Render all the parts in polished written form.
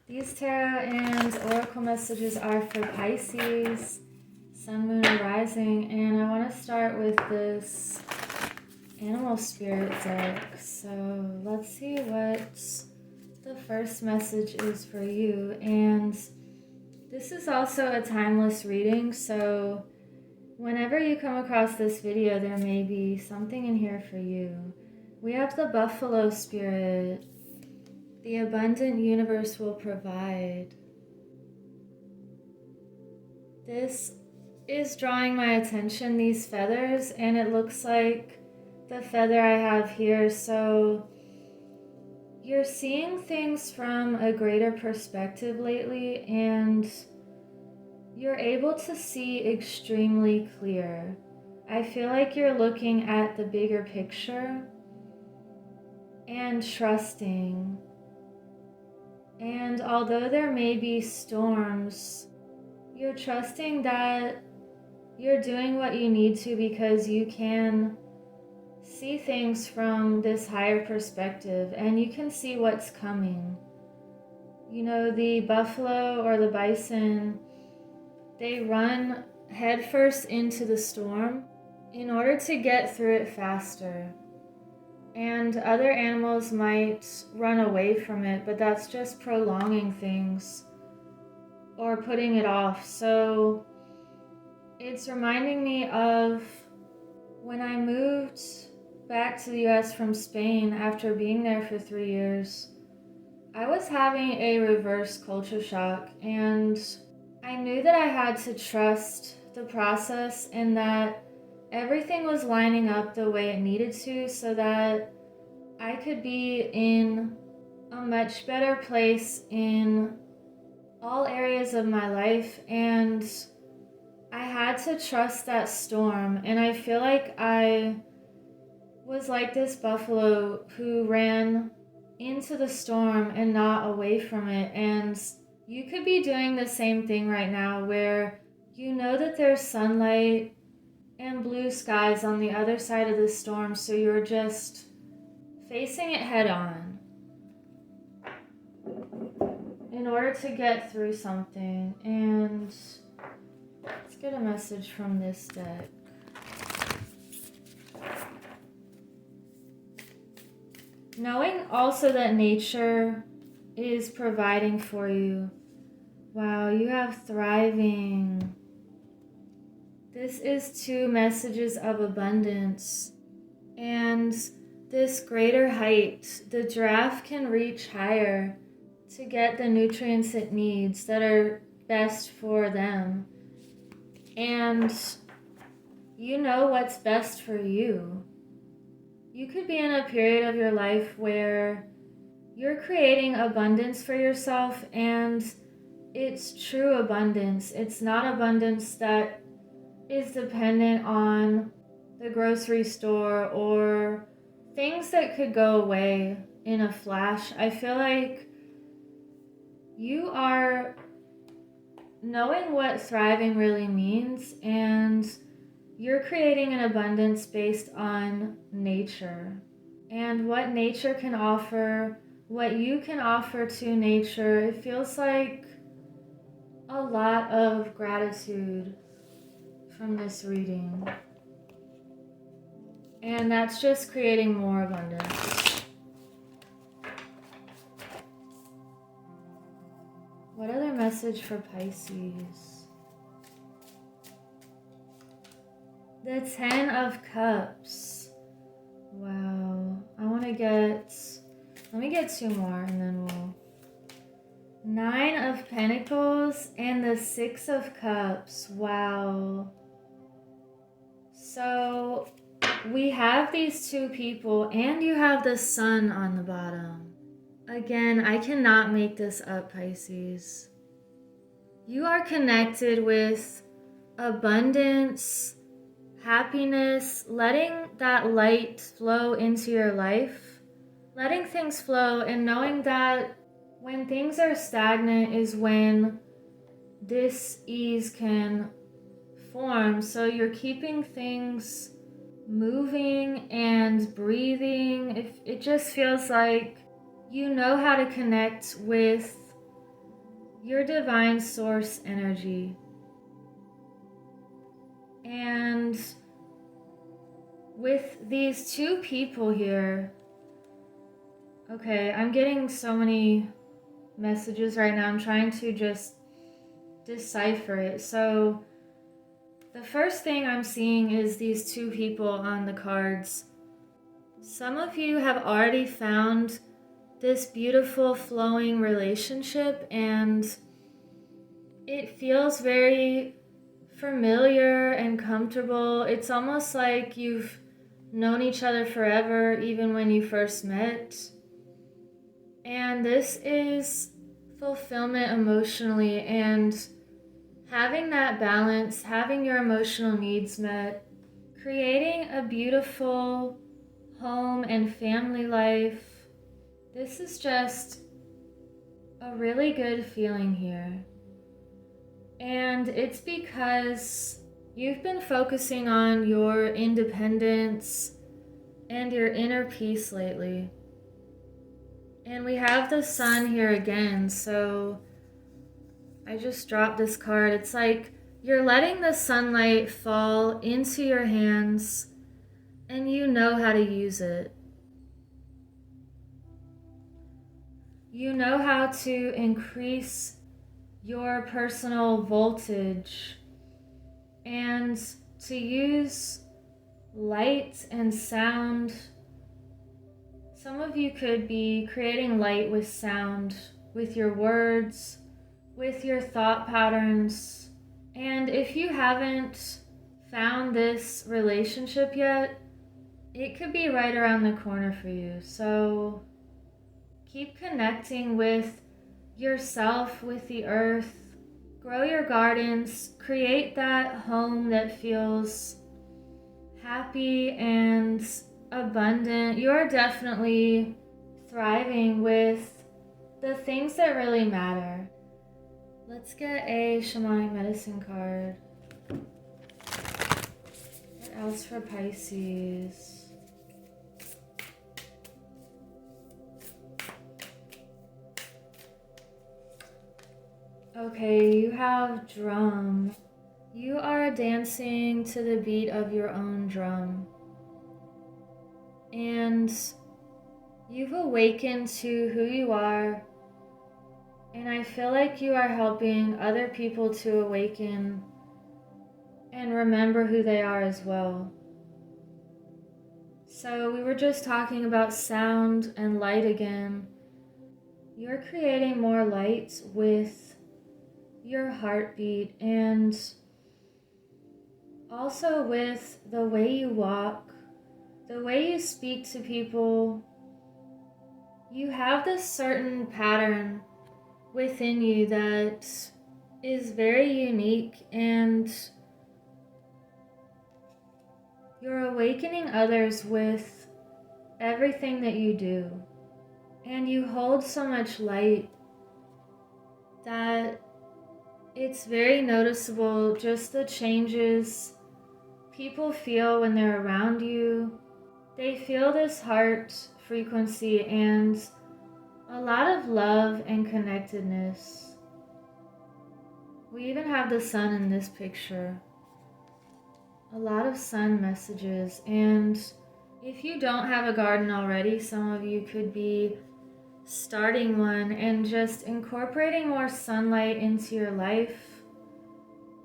These tarot and oracle messages are for Pisces, Sun, Moon, and Rising, and I want to start with this animal spirit deck. So let's see what the first message is for you. And this is also a timeless reading, so whenever you come across this video, there may be something in here for you. We have the buffalo spirit. The abundant universe will provide. This is drawing my attention, these feathers, and it looks like the feather I have here. So you're seeing things from a greater perspective lately, and you're able to see extremely clear. I feel like you're looking at the bigger picture and trusting. And although there may be storms, you're trusting that you're doing what you need to because you can see things from this higher perspective and you can see what's coming. You know, the buffalo or the bison, they run headfirst into the storm in order to get through it faster. And other animals might run away from it, but that's just prolonging things or putting it off. So it's reminding me of when I moved back to the US from Spain after being there for 3 years. I was having a reverse culture shock, and I knew that I had to trust the process and that everything was lining up the way it needed to so that I could be in a much better place in all areas of my life, and I had to trust that storm. And I feel like I was like this buffalo who ran into the storm and not away from it. And you could be doing the same thing right now where you know that there's sunlight and blue skies on the other side of the storm, so you're just facing it head on in order to get through something. And let's get a message from this deck. Knowing also that nature is providing for you. Wow, you have thriving. This is 2 messages of abundance. And this greater height, the giraffe can reach higher to get the nutrients it needs that are best for them. And you know what's best for you. You could be in a period of your life where you're creating abundance for yourself, and it's true abundance. It's not abundance that is dependent on the grocery store or things that could go away in a flash. I feel like you are knowing what thriving really means, and you're creating an abundance based on nature and what nature can offer, what you can offer to nature. It feels like a lot of gratitude from this reading. And that's just creating more abundance. What other message for Pisces? The 10 of Cups. Wow. Let me get 2 more and then we'll. 9 of Pentacles and the 6 of Cups. Wow. So we have these 2 people, and you have the Sun on the bottom. Again, I cannot make this up, Pisces. You are connected with abundance, happiness, letting that light flow into your life, letting things flow, and knowing that when things are stagnant is when this ease can form. So you're keeping things moving and breathing. It just feels like you know how to connect with your divine source energy. And with these two people here, okay, I'm getting so many messages right now. I'm trying to just decipher it. So the first thing I'm seeing is these two people on the cards. Some of you have already found this beautiful flowing relationship, and it feels very familiar and comfortable. It's almost like you've known each other forever, even when you first met. And this is fulfillment emotionally, and having that balance, having your emotional needs met, creating a beautiful home and family life. This is just a really good feeling here. And it's because you've been focusing on your independence and your inner peace lately. And we have the sun here again, so I just dropped this card. It's like you're letting the sunlight fall into your hands and you know how to use it. You know how to increase your personal voltage and to use light and sound. Some of you could be creating light with sound, with your words, with your thought patterns. And if you haven't found this relationship yet, it could be right around the corner for you. So keep connecting with yourself, with the earth. Grow your gardens. Create that home that feels happy and abundant. You're definitely thriving with the things that really matter. Let's get a shamanic medicine card. What else for Pisces? Okay, you have drum. You are dancing to the beat of your own drum. And you've awakened to who you are. And I feel like you are helping other people to awaken and remember who they are as well. So we were just talking about sound and light again. You're creating more light with your heartbeat and also with the way you walk, the way you speak to people. You have this certain pattern within you that is very unique, and you're awakening others with everything that you do. And you hold so much light that it's very noticeable, just the changes people feel when they're around you. They feel this heart frequency and a lot of love and connectedness. We even have the sun in this picture. A lot of sun messages. And if you don't have a garden already, some of you could be starting one and just incorporating more sunlight into your life,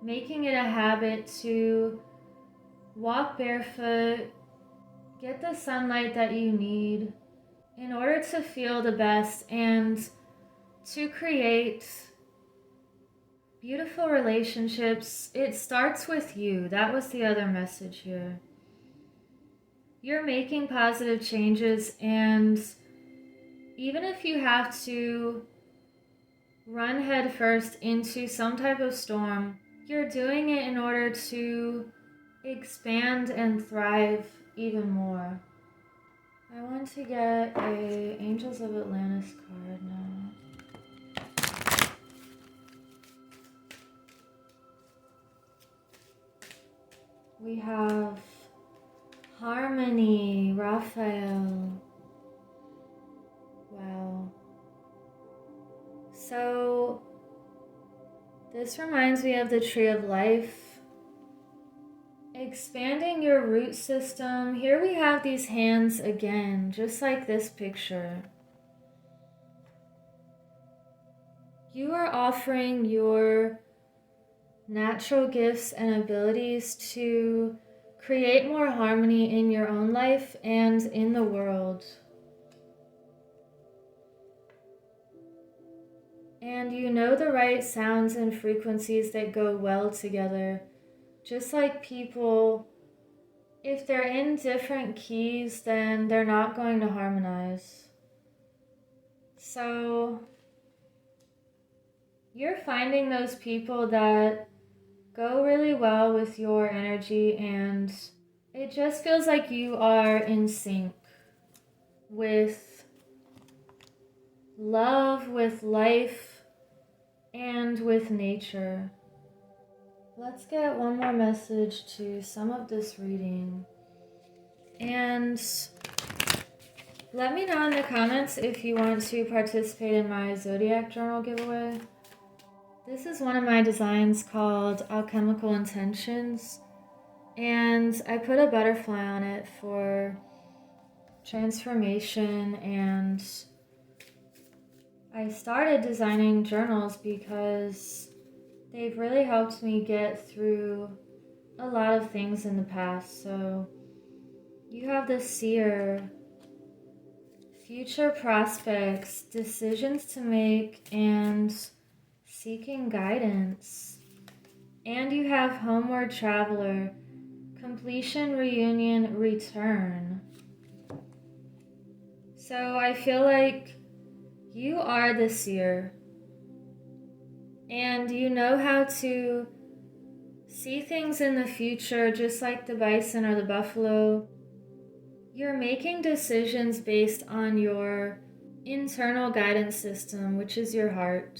making it a habit to walk barefoot, get the sunlight that you need in order to feel the best and to create beautiful relationships. It starts with you. That was the other message here. You're making positive changes, and even if you have to run headfirst into some type of storm, you're doing it in order to expand and thrive even more. I want to get a Angels of Atlantis card now. We have Harmony, Raphael. Wow. So This reminds me of the tree of life. Expanding your root system. Here we have these hands again, just like this picture. You are offering your natural gifts and abilities to create more harmony in your own life and in the world. And you know the right sounds and frequencies that go well together. Just like people, if they're in different keys, then they're not going to harmonize. So you're finding those people that go really well with your energy, and it just feels like you are in sync with love, with life, and with nature. Let's get one more message to sum up this reading. And let me know in the comments if you want to participate in my zodiac journal giveaway. This is one of my designs called Alchemical Intentions, and I put a butterfly on it for transformation. And I started designing journals because they've really helped me get through a lot of things in the past. So you have the seer, future prospects, decisions to make, and seeking guidance. And you have homeward traveler, completion, reunion, return. So I feel like you are the seer, and you know how to see things in the future, just like the bison or the buffalo. You're making decisions based on your internal guidance system, which is your heart.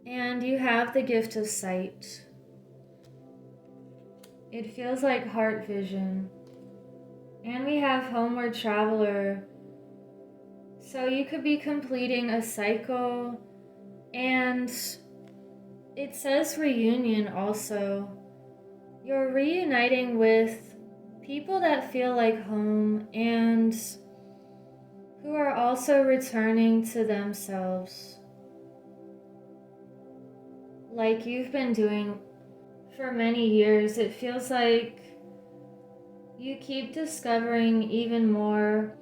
And you have the gift of sight. It feels like heart vision. And we have homeward traveler. So you could be completing a cycle, and it says reunion also. You're reuniting with people that feel like home and who are also returning to themselves, like you've been doing for many years. It feels like you keep discovering even more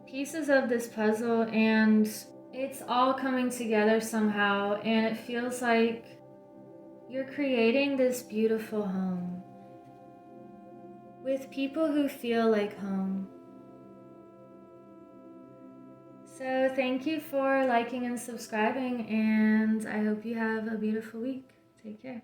pieces of this puzzle, and it's all coming together somehow, and it feels like you're creating this beautiful home with people who feel like home. So thank you for liking and subscribing, and I hope you have a beautiful week. Take care.